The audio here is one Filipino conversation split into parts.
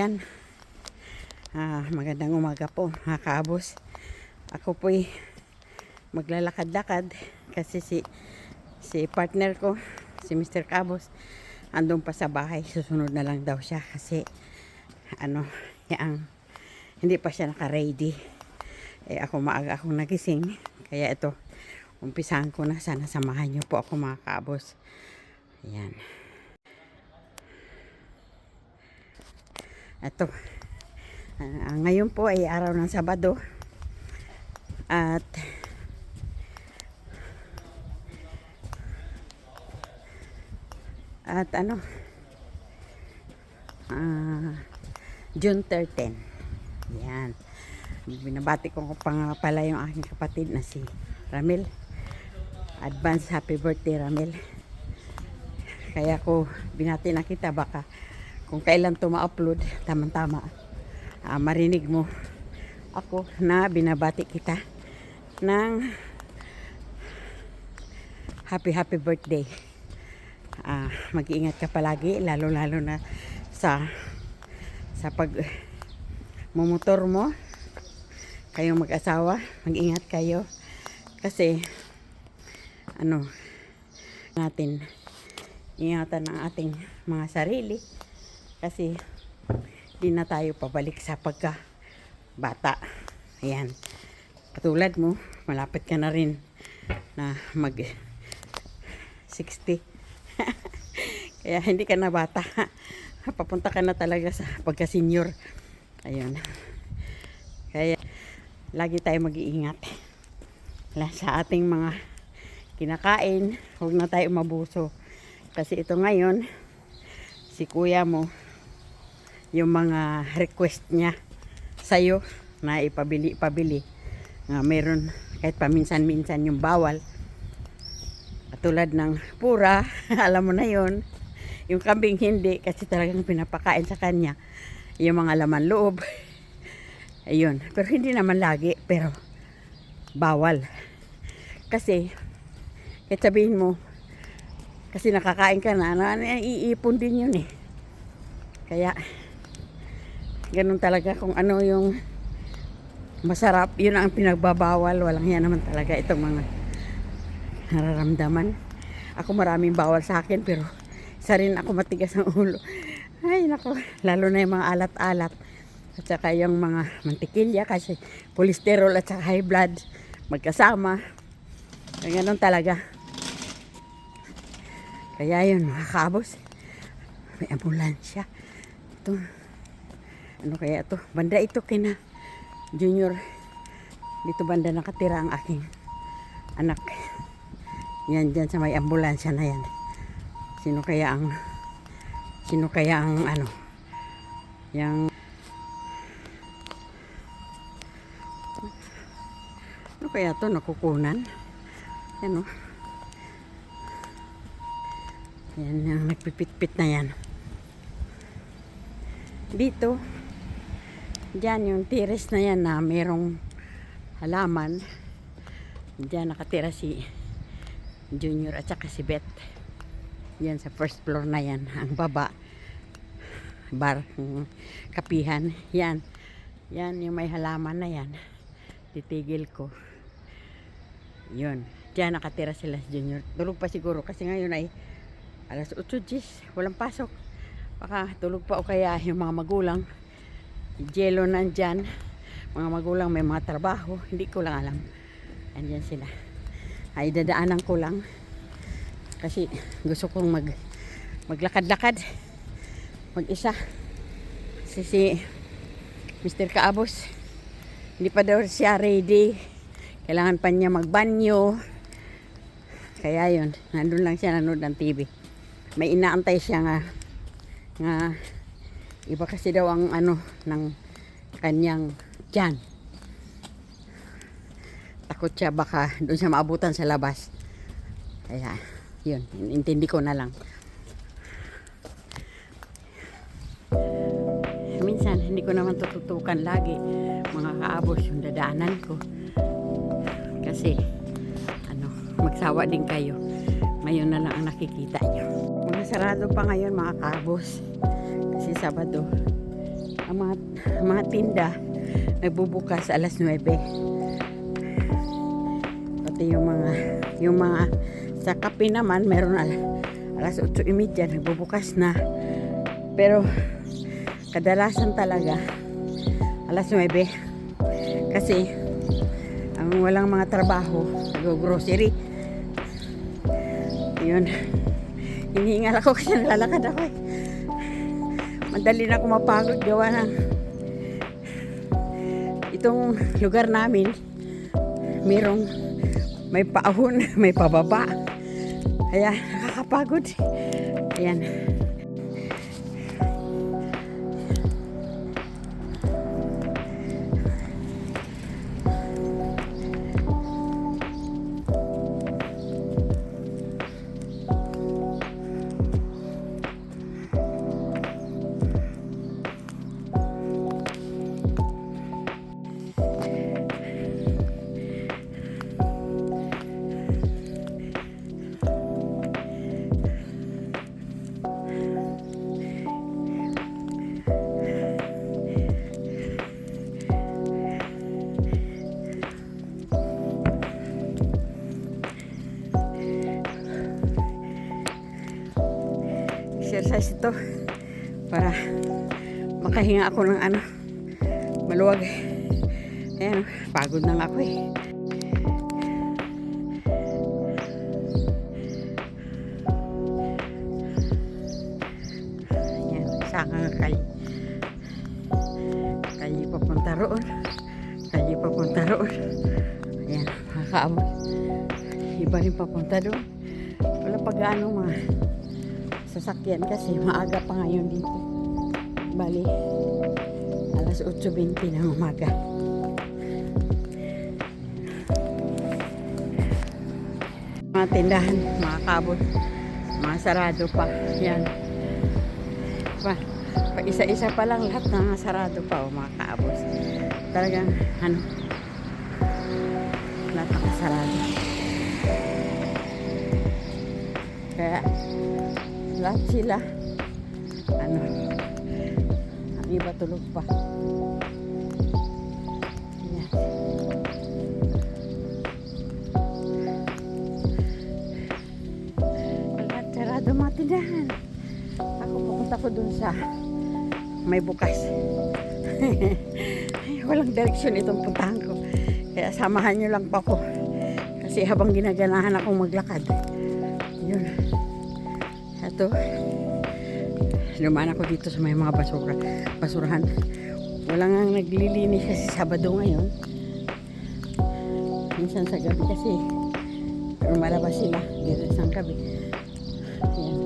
Ayan. Magandang umaga po mga kaabos. Ako po'y maglalakad-lakad kasi si partner ko, si Mr. Cabos, andun pa sa bahay. Susunod na lang daw siya kasi hindi pa siya naka-ready. Ako maaga akong nagising. Kaya ito, umpisahan ko na. Sana samahan niyo po ako mga kaabos. Ayan. Ito. Ngayon po ay araw ng Sabado. At June 13. Yan. Binabati ko pa nga pala yung aking kapatid na si Ramil. Advance happy birthday, Ramil. Kaya ko binati na kita, baka kung kailan to ma-upload, tamang-tama, marinig mo ako na binabati kita ng happy birthday. Mag-iingat ka palagi, lalo na sa pag mumotor mo. Kayong mag-asawa, mag-ingat kayo kasi natin ingatan ang ating mga sarili kasi di na tayo pabalik sa pagka bata. Ayan, katulad mo, malapit ka na rin na mag 60. Kaya hindi ka na bata. Papunta ka na talaga sa pagka-senior. Ayun. Kaya lagi tayo mag-iingat sa ating mga kinakain. Huwag na tayo mabuso. Kasi ito ngayon, si kuya mo, yung mga request niya sa'yo na ipabili. Meron kahit paminsan-minsan yung bawal. Tulad ng pura, alam mo na yon. Yung kambing hindi, kasi talagang pinapakain sa kanya yung mga laman loob. Ayun, pero hindi naman lagi, pero bawal. Kasi kahit sabihin mo, kasi nakakain ka na, iipon din yun eh. Kaya ganun talaga, kung ano yung masarap, yun ang pinagbabawal. Walang yan naman talaga itong mga nararamdaman. Ako maraming bawal sa akin, pero isa rin ako matigas ng ulo. Ay nako, lalo na yung mga alat-alat at saka yung mga mantikilya, kasi cholesterol at saka high blood magkasama. Kaya ganun talaga. Kaya yun mga kaabos, may ambulansya. Ito, kaya ito? Banda ito kina Junior. Dito banda nakatira ang aking anak. Yan dyan sa may ambulansya na yan. Sino kaya ang yung ano kaya to nakukunan? Yan o. Yan yung nagpipit-pit na yan. Dito, dyan yung terrace na yan na merong halaman. Dyan nakatira si Junior at saka si Beth. Yan sa first floor na yan. Ang baba, bar, kapihan. Yan yung may halaman na yan. Titigil ko. Yun. Diyan nakatira sila si Junior. Tulog pa siguro kasi ngayon ay alas 8:10. Walang pasok. Baka tulog pa o kaya yung mga magulang. Jello nandyan. Mga magulang may mga trabaho. Hindi ko lang alam. Andyan sila. Ay dadaanan ko lang. Kasi gusto kong maglakad-lakad. Mag-isa. Si Mr. Kaabos, hindi pa daw siya ready. Kailangan pa niya magbanyo. Kaya yun, nandun lang siya nanood ng TV. May inaantay siya nga iba kasi daw ang ng kanyang tiyan. Takot siya baka doon siya maabutan sa labas. Kaya yun, intindi ko na lang. Minsan hindi ko naman tututukan lagi mga kaabos yung dadaanan ko. Kasi magsawa din kayo. Ngayon na lang ang nakikita nyo. Mga sarado pa ngayon mga kaabos. Kasi Sabado. ang mga tinda nagbubukas alas 9. Pati yung mga sa kape naman meron alas 8:30 nagbubukas na. Pero kadalasan talaga alas 9 kasi ang walang mga trabaho nag-grocery. Yun, hinihingal ako kasi nalalakad ako eh. Madali na ako mapagod gawa ng itong lugar namin may paahon, may pababa, kaya nakakapagod. Ayan. Exercise ito para makahinga ako ng maluwag. Ayan, pagod na nga ako eh. Ayan, sakang kali papunta roon, kali papunta roon. Ayan, makakaabot. Iba rin papunta doon. Wala pag-ano mga sasakyan kasi maaga pa ngayon dito. Bali, alas 8:20 ng umaga. Mga tindahan, mga kabot, mga sarado pa. Yan. Pa isa-isa pa lang lahat ng sarado pa o mga kaabos. Talagang lahat nakasarado. Kaya lahat sila ang iba tulog pa. Ayan. Lahat sarado mga tindahan. Ako pupunta ko dun sa may bukas. Ay, walang direksyon itong puntahan ko, kaya samahan nyo lang pa ko kasi habang ginaganahan akong maglakad. Yun. Ito, lumaan ako dito sa may mga basurahan. Wala nga naglilinis kasi Sabado ngayon. Minsan sa gabi kasi malabas sila dito sa gabi. Ayan.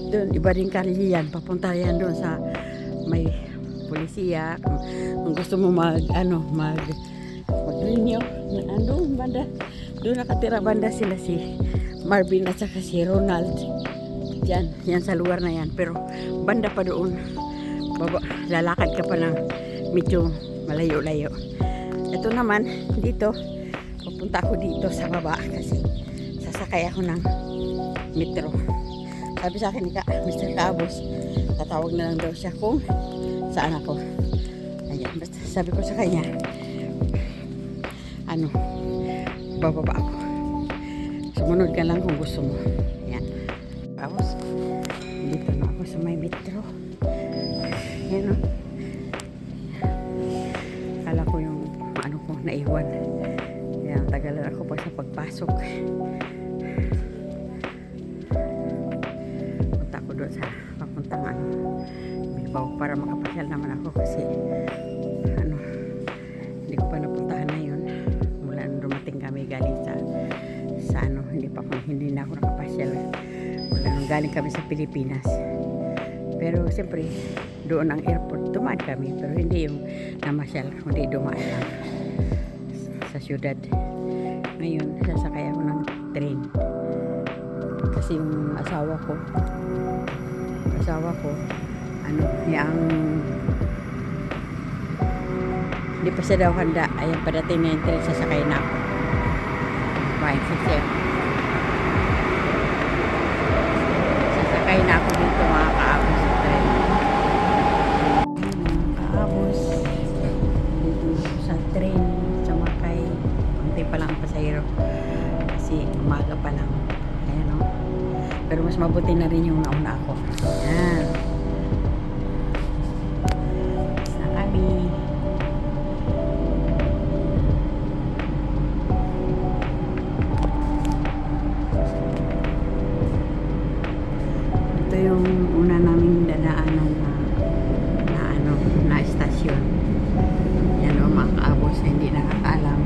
Doon, iba rin kariliyan. Papunta yan doon sa may polisiya. Kung gusto mo mag-renew, andun banda. Doon nakatira banda sila si Marvin at saka si Ronald. Yan sa lugar na yan. Pero banda pa doon. Lalakad ka pa ng medyo malayo-layo. Ito naman, dito, pupunta ako dito sa baba kasi sasakay ako ng metro. Sabi sa akin ni Mr. Cabos, tatawag na lang daw siya kung saan ako. Ayan, basta sabi ko sa kanya, bababa ako. Sumunod ka lang kung gusto mo. Ayan. Tapos, dito na ako sa may metro. Ayan o. Kala ko yung ko naiwan. Ayan, tagalan ako pa sa pagpasok. Punta ko doon sa papuntang Bilbao para makapasyal naman ako kasi hindi ko pa napuntahan na yun mula nung dumating kami galing sa hindi na ako nakapasyal mula nung galing kami sa Pilipinas. Pero siyempre doon ang airport dumaan kami, pero hindi yung namasyal, kundi dumaan lang sa syudad. Ngayon sasakay ako ng train kasi yung asawa ko yung hindi pa siya daw handa. Ayan, padating na yung train, sasakay na ako. Sasakay na ako dito mga kaabos sa train. Mga pa lang ang pasahero. Kasi umaga pa lang. Ayan o. Pero mas mabuti na rin yung nauna ako. Ayan. Tapos na kami. Ito yung una naming dadaanan na estasyon. Yan o, mga kaabos na hindi nakakaalam,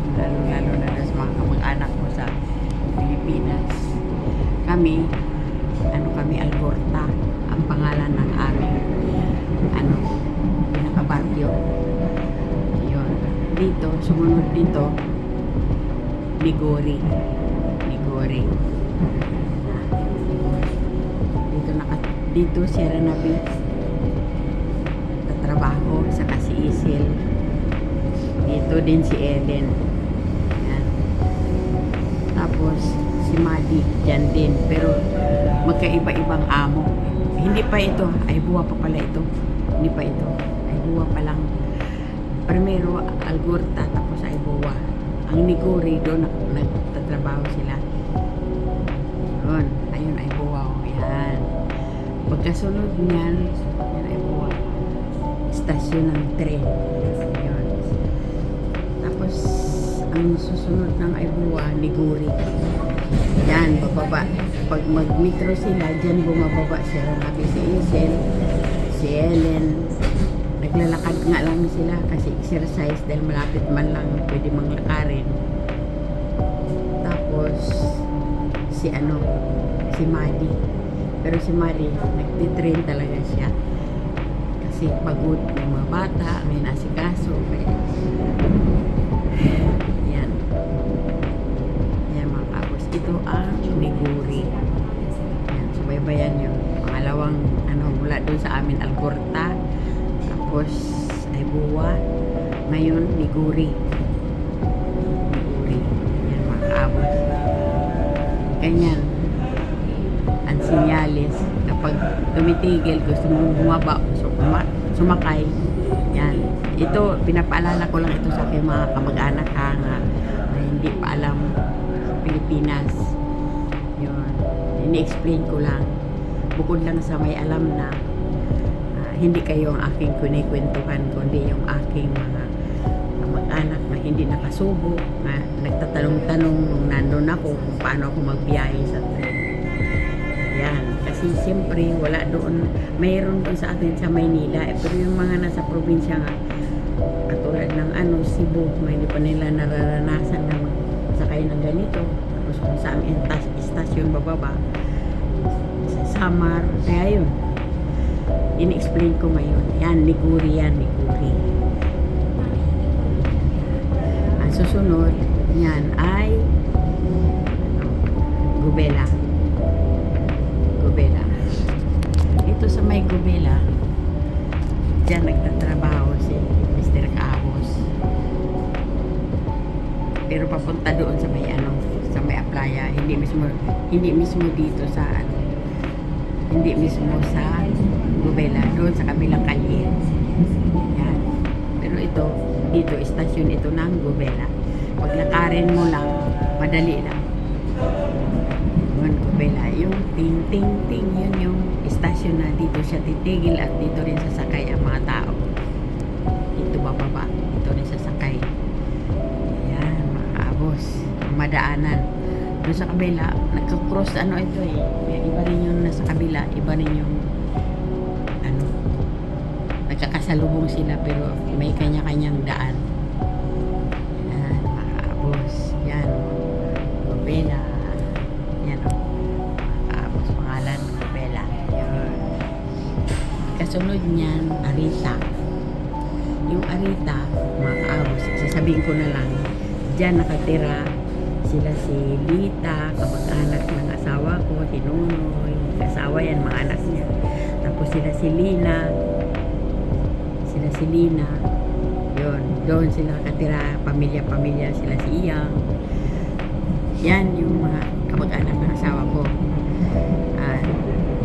lalo na sa mga kamag-anak mo sa Pilipinas. Kami Algorta ang pangalan ng aming pinakabaryo. Yun. Dito, sumunod dito, Ligori. Dito Sierra Beach trabaho sa si Isil. Dito din si Ellen. Yan. Tapos si Madi dyan din, pero magkaiba-ibang amo. Hindi pa ito, ay buwa pa pala ito. Hindi pa ito, ay buwa pa lang. Primero Algorta, tapos ay buwa. Ang Ligori doon nagtatrabaho sila. Yun, ayun ay buwa. Yan. Pagkasunod niyan, yan ay buwa. Stasyon ng tren. Yun. Tapos ang susunod ng ay buwa, Ligori. Yan, bababa. Pag mag-metro sila, dyan bumababa sila. Nabi si Isel, si Ellen. Naglalakad nga lang sila kasi exercise dahil malapit man lang pwede manglakarin. Tapos si Madi. Pero si Madi, nagtitrain talaga siya. Kasi pagod ng mga bata, may nasikaso. Yan. Yan mga kapos. Ito ang Ligori. Yan, subaybayan nyo. Pangalawang, mula doon sa amin, Algorta. Tapos, ay buwa. Ngayon, Ligori. Yan mga kapos. Ganyan. Ang sinyalis. Kapag tumitigil, gusto mong bumaba, sumakay. Yan. Ito, pinapaalala ko lang ito sa aking mga kamag-anak na hindi pa alam Pilipinas. Yun. Ini-explain ko lang. Bukod lang sa may alam na hindi kayo ang aking kunikwentuhan, kundi yung aking mga kamag-anak na hindi nakasubo, na nagtatanong-tanong nung nandun ako kung paano ako magbiyahe sa tren. Yan. Kasi siyempre, wala doon, mayroon doon sa atin sa Maynila, pero yung mga nasa probinsya nga, katulad ng Cebu, hindi pa nila nararanasan na magsakay ng ganito. Tapos kung saan istasyon bababa, sa Samar, kaya yun. In-explain ko ngayon. Yan, Ligori yan, Ligori. Ang susunod, yan ay Gubela. Ito sa may Gubela, dyan nagtatrabaho si Mr. Kaabos. Pero papunta doon sa may sa may Aplaya, hindi mismo dito sa hindi mismo sa Gubela, doon sa kabilang kalye. Yan. Pero dito istasyon ito ng Gubela. Pag lakarin mo lang, madali lang. Yun, Gubela. Yung ting-ting-ting, yun yung istasyon na dito siya titigil at dito rin sasakay ang mga tao. Dito bababa, dito rin sasakay. Yan, mga kaabos. Madaanan. Doon sa kabila, nagka-cross ito iba rin yung nasa kabila, iba rin yung nagkakasalubong sila pero may kanya-kanyang daan. Yan, mga kaabos. Yan, Gubela. Yan o, mga kaabos, pangalan, Gubela. Yan. Kasunod niyan, Arita. Yung Arita, mga kaabos, sasabihin ko na lang, dyan nakatira sila si Lita, kamag-anak ng asawa ko, si Nunoy, asawa yan, mga anak niya. Tapos sila si Lina, yun, doon sila nakatira, pamilya-pamilya, sila si Iyang. Yan yung mga kamag-anak ng asawa ko.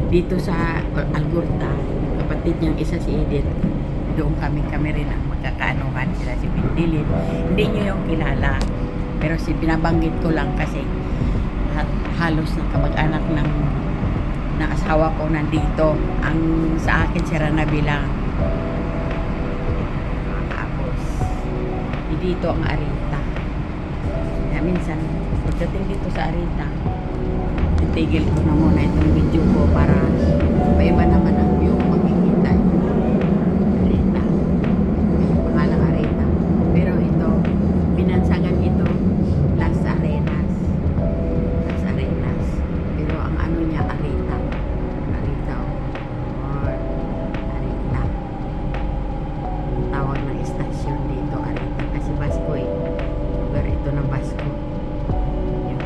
Dito sa Algorta, kapatid niyang isa si Edith, doon kami rin ang magkakaanuhan, sila si Pindilit. Hindi niyo yung kilala. Pero binabanggit ko lang kasi halos ng kamag-anak ng asawa ko nandito. Ang sa akin si Ranabi lang. Tapos dito ang Arita. Kaya minsan pagdating dito sa Arita, titigil ko na muna itong video ko para maiba naman ang view makikita. Arita. Pangalang Arita. Pero ito, binansagan ito Las Arenas. Las Arenas. Pero ang ano niya, Arita. Arita. Or Arita. Ang tawag ng istasyon dito, Arita. Kasi Basco eh. Lugar ito ng Basco. Yun.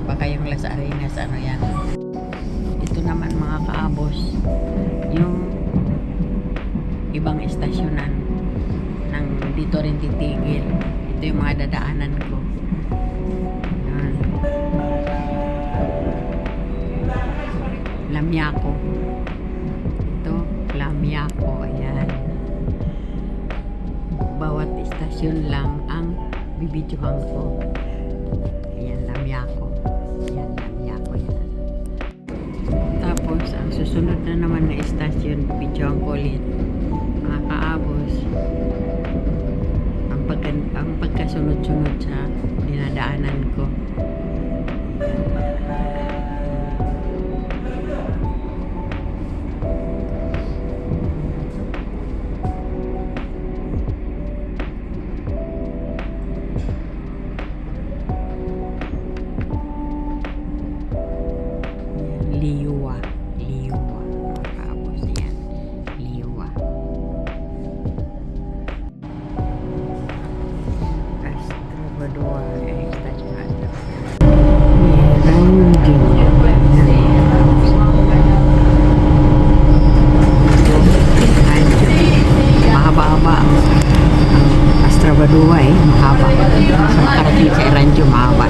Baka yung Las Arenas, ano yan. Ito naman mga kaabos, yung ibang istasyonan ng dito rin titigil. Ito yung mga dadaanan ko. Yan. Lamiaco. Ito, Lamiaco. Ayan. Bawat istasyon lang ang bibidyohan ko. Ayan, Lamiaco. Ayan, Lamiaco yan. Tapos, ang susunod na naman na istasyon, bibidyohan ko ulit. Mga kaabos, ang pagkasunod-sunod sa dinadaanan ko. Liwa. Liwa. Mga kaabos, yan. Liwa. Badua istasyon Ranjo. Mahaba-haba ang Astra Badua mahaba. Sa makarating sa Ranjo mahaba.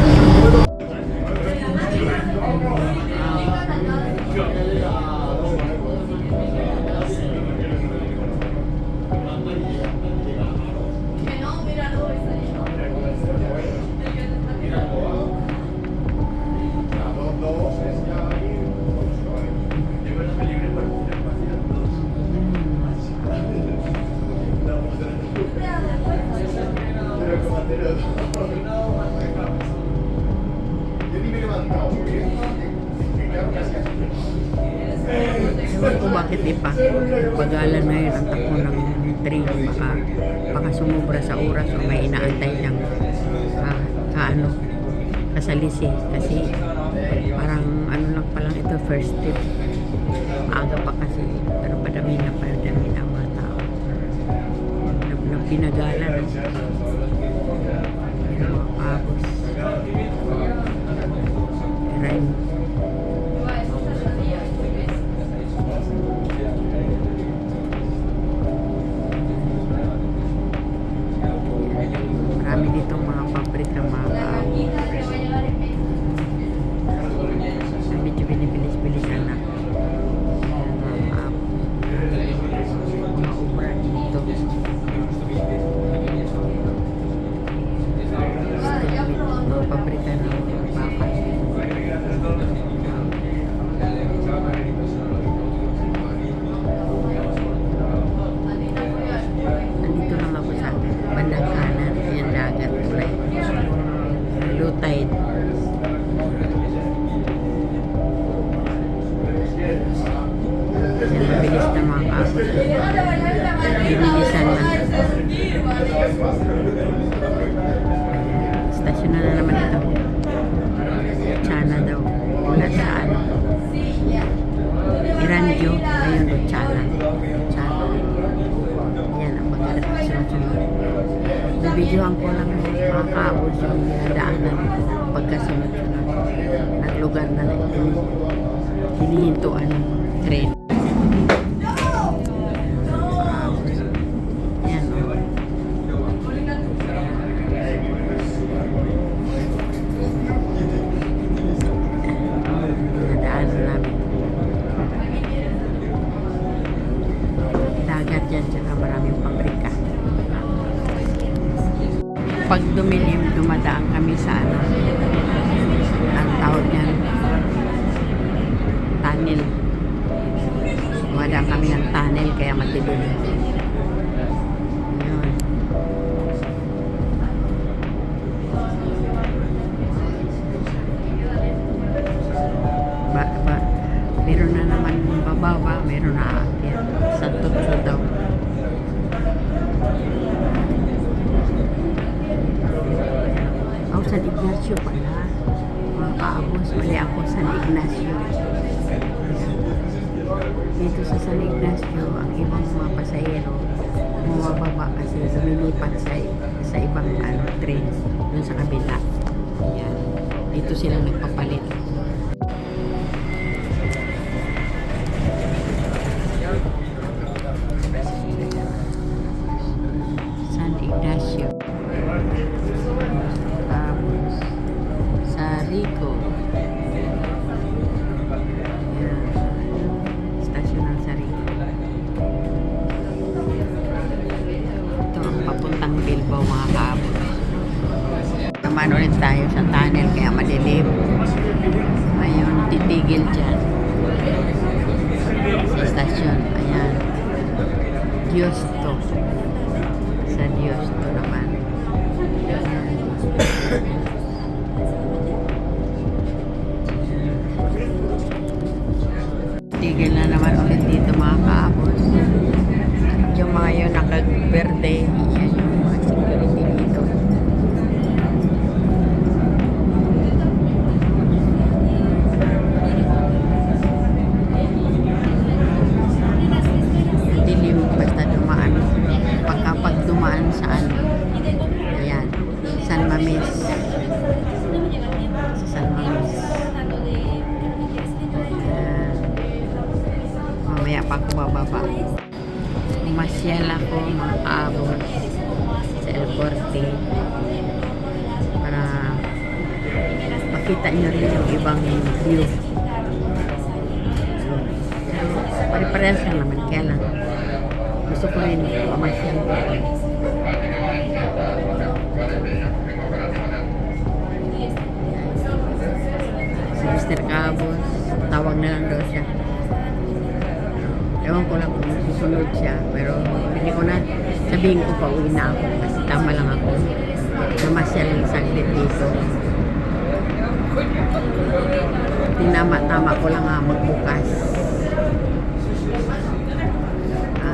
Ewan ko bakit pagalan na yun ang takbo ng train, baka sumubra sa oras o may inaantay lang kasalisi kasi parang ano lang palang ito, first trip, maaga pa kasi, pero padami na ang mga tao na pinagalan mga pagos rin. Marami ditong mga pabrika, mga kaawit. Medyo binibilis-bilisan na. Mga kaawit. Mga obra dito. Mga pabrika ng bakal. Nandito lang ako sa bandang kanan. Yan, dagat, tulay. Low tide. Yan, mabilis na mga kaabot. Binilisan na. Stasyon na naman ito. Chana daw. Mula sa ano. Iranjo. Ngayon do Chana. Chana. Yan ang pagkarating. Nabidyohan ko lang mga kaabos yung dinadaanan pagkasunod-sunod. Naglugar na ito. Hinihintuan ng train. Yan o. Dinadaanan namin. Dagat yan, tsaka maraming pabrika. Kapag dumilim, dumadaan kami sa ano, ang tawag niyan, tunnel. Dumadaan kami ng tunnel, kaya matilim. Yun. Meron na naman bababa, meron na aakyat. Santo Tso daw. Oh, San Ignacio pala. Mga kaabos, mali ako, San Ignacio. Dito sa San Ignacio, ang ibang mga pasahero bumababa kasi lumilipat sa ibang train dun sa kabila. Yan. Dito sila nagpapalit. San Ignacio. Tapos sa Rico. Yan. Stasyon ng Sarico. Ito ang papuntang Bilbao, mga kaabot. Naman ulit tayo sa tunnel kaya madilim. Ayun, titigil dyan sa stasyon. Ayan, Diyos to. Sa Diyos to naman. Tigil na naman ulit dito, mga kaabos. Yung mga yun nakag-verde, yan yung mga security dito. Dilim basta dumaan. Pagkapag dumaan sa ano, ayan, San Mames. Sa San Mames. Mamaya pa ako bababa. Masyal ako, mga kaabos, sa El Corte para makita nyo rin yung ibang view. Pare-parehas lang naman, kaya lang gusto ko rin mamasyal ko. Si Mr. Cabos, tawag na lang daw siya. Ewan ko lang kung susunod siya, pero hindi ko na sabihin ko pa uwi na ako kasi tama lang ako. Namasyal saglit dito. Tinama-tama ko lang magbukas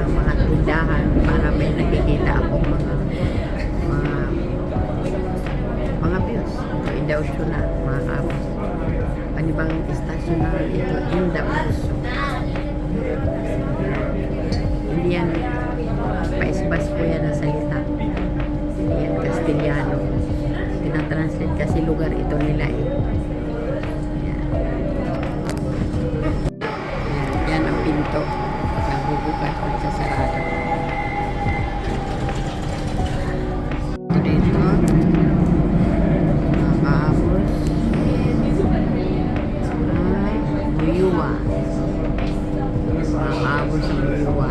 mga tindahan para may nakikita ako mga views. Ito, Indauso na, mga kabos. Panibang istasyon na ito, Indauso. Hindi yan paisbas po yan ang salita. Hindi yan Castellano. Tinatranslate kasi lugar ito nila eh. Yan. Yan ang pinto. Nagbubukas at sasarado. Ito dito. Mga kaabos. Buyuwa. Mga kaabos ng Buyuwa.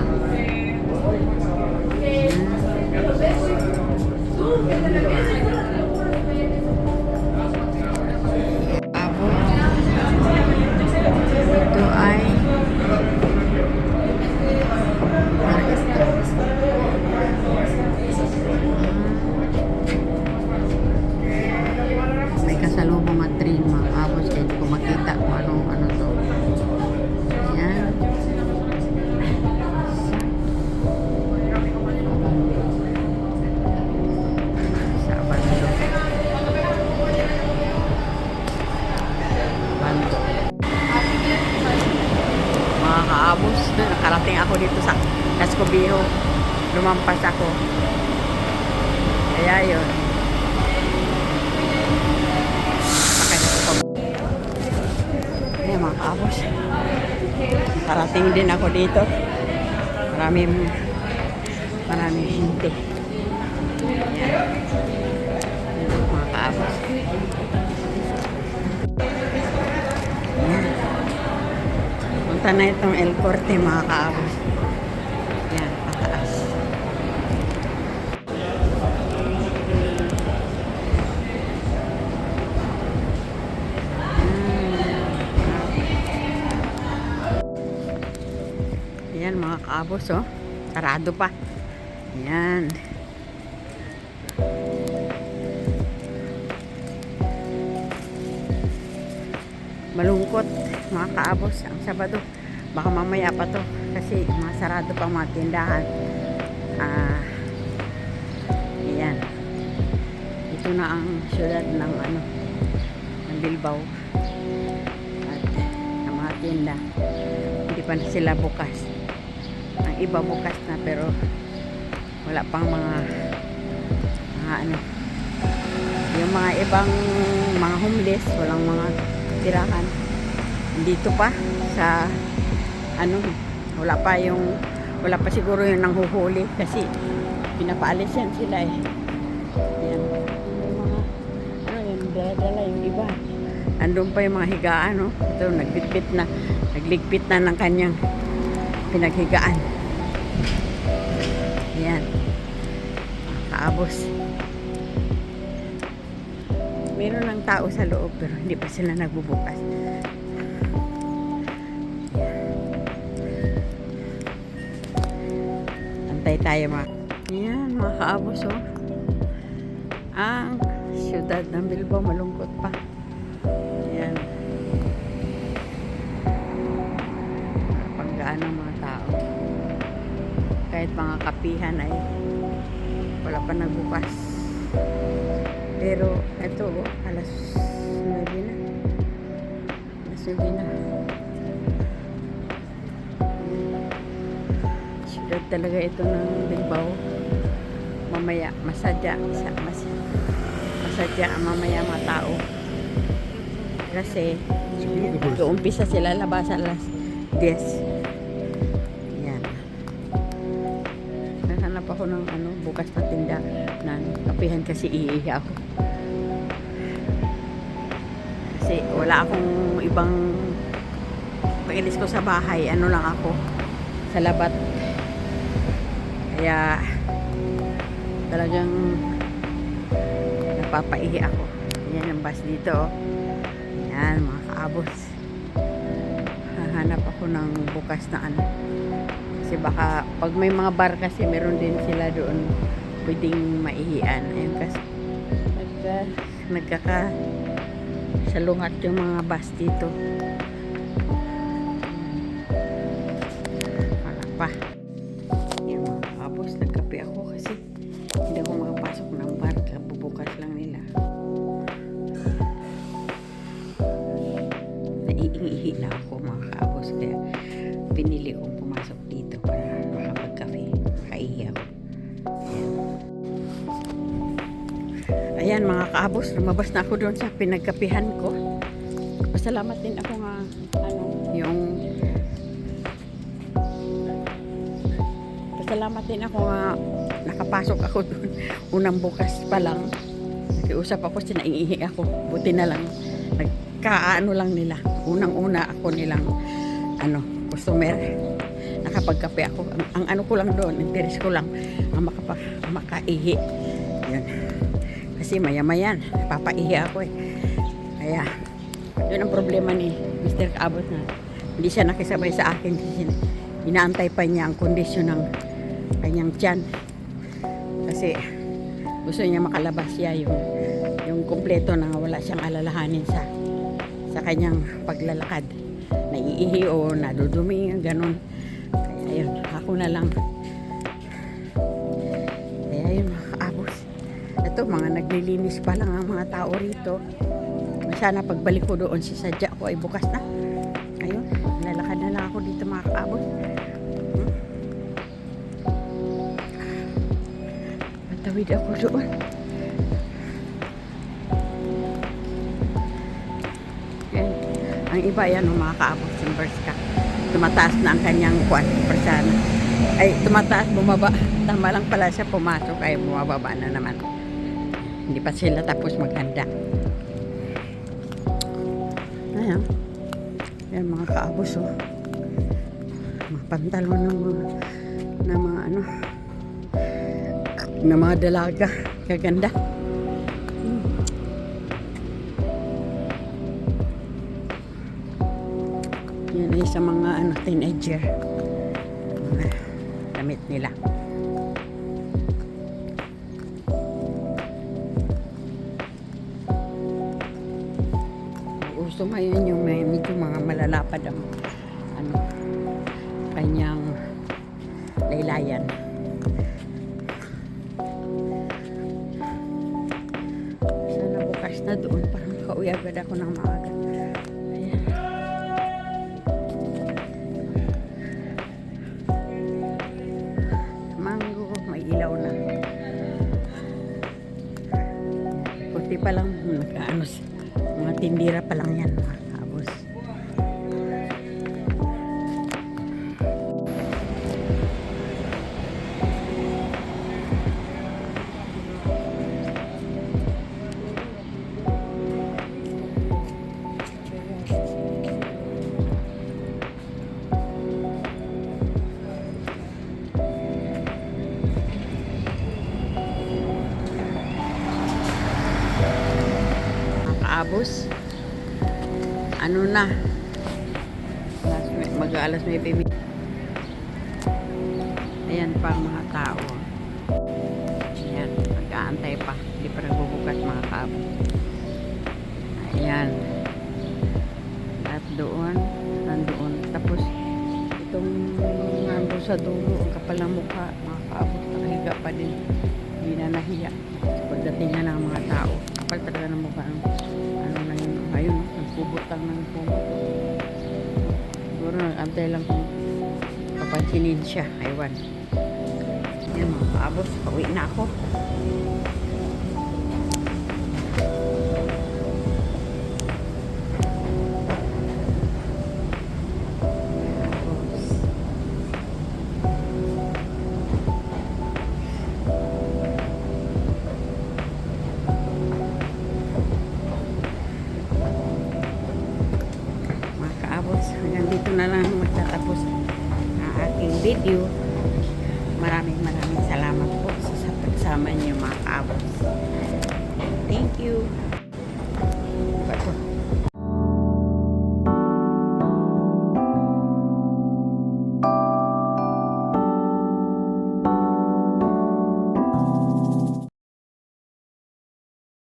Ito ay may kasalubong at train, mga kabos, kaya hindi ko makita kung ano to. Ayan. Sa Bando. Mga kaabos, nakarating ako dito sa Cascobiho. Lumampas ako. Kaya yun. Ayan, mga kaabos. Nakarating din ako dito. Maraming hinte. Ayan. Mga kaabos. Ayan. Punta na itong El Corte, mga kaabos. Ayan, pataas. kaabos, oh. Sarado pa. Yan. Malungkot, mga kaabos, ang Sabado. Baka mamaya pa to kasi masarado pa mga tindahan. Yan. Ito na ang syudad ng ng Bilbao. At ang mga tinda, hindi pa na sila bukas. Ang iba bukas na pero wala pang mga yung mga ibang mga homeless, walang mga tirahan. Dito pa sa wala pa siguro yung nanghuhuli kasi pinapaalis yan sila eh. Yan. Yung mga yung dala yung iba. Andun pa yung mga higaan, no? Ito nagligpit na ng kanyang pinaghigaan. Yan. Kaabos. Meron ng tao sa loob pero hindi pa sila nagbubukas. Antay tayo yan, mga kaabos, oh. Ang siyudad ng Bilbao malungkot pa. Yan. Panggaan ng mga tao. Kahit mga kapihan ay wala pa nagbukas. Pero ito, alas 9 na. Alas 9 na. Siyudad talaga ito ng Bilbao. Mamaya, masadya ang mamaya mga tao. Kasi, umpisa sila labas alas 10. Yan. Nahanap ako ng bukas na tinda na kapihan kasi iihi ako. Kasi wala akong ibang pag-ilis ko sa bahay, lang ako sa labat. Kaya talagang napapaihi ako. Yan ang bus dito, oh. Yan, mga kaabos. Hahanap ako ng bukas na kasi baka pag may mga bar kasi meron din sila doon pwedeng maihian. Ayun kasi salungat yung mga bus dito. Wala pa. Yung mga kaabos, nagkape ako kasi hindi ako makapasok ng bar. Bubukas lang nila. Naiingihi na ako, mga kaabos, kaya pinili kong pumasok dito para makapagkape. Makaihi ako. Ayan, mga kaabos, lumabas na ako doon sa pinagkapihan ko. Pasalamat din ako nga pasalamat din ako nga nakapasok ako doon. Unang bukas pa lang. Nakiusap ako, sinaiihi ako. Buti na lang. Nagkaano lang nila. Unang-una ako nilang customer. Nakapagkape ako. Ang ko lang doon, interest ko lang ang makaihi. Yun. Kasi maya-mayan, papaihi ako eh. Kaya, yun ang problema ni Mr. Kaabot na hindi siya nakisabay sa akin. Inaantay pa niya ang kondisyon ng kanyang tiyan. Kasi gusto niya makalabas siya yung kumpleto na wala siyang alalahanin sa kanyang paglalakad. Naiihi o nadudumi, ganun. Kaya yun, ako na lang. Kaya yun, mga kaabos. Ito, mga naglilinis pa lang ang mga tao rito. Sana pagbalik ko doon, si sadya ko ay bukas na. Ayun, lalakad na lang ako dito, mga kaabos. Patawid ako doon. Yan. Ang iba yan, mga kaabos, yung Berska. Tumataas na ang kanyang persona. Ay, tumataas, bumaba. Tama lang pala siya pumasok, ay bumababa na naman. Hindi pa sila tapos maghanda. Ayan. Yan, mga kaabos, oh. Mga pantalon ng mga dalaga. Kaganda. Yan ay sa mga teenager. mga damit nila. Gusto ngayon yung medyo mga malalapad ang ano, kanyang laylayan. Sana bukas na doon para makauwi agad ako ng maaga. Ayan. Mango, may ilaw na. Kunti pa lang nagkaano, mga tindira pa lang yan mga kabos. Abos, ano na, mag-aalas 9. Ayan pa ang mga tao. Ayan, mag-aantay pa, hindi pa nagbubukas mga kabo. Ayan, at doon, nandoon, tapos itong nando sa dulo, ang kapal ng mukha mga kabo, nakahiga pa din, hindi na nahiya pagdating na ng mga tao. Kapal talaga ng mukha, ano na yun, ayun, nagpubot lang ng pumot. Siguro nag-antay lang kung papansinin siya, aywan. Yan mga kaabos, pauwi na ako. Hanggang dito na lang magtatapos ang aking video. Maraming salamat po sa pagsama niyo mga kaabos. Thank you.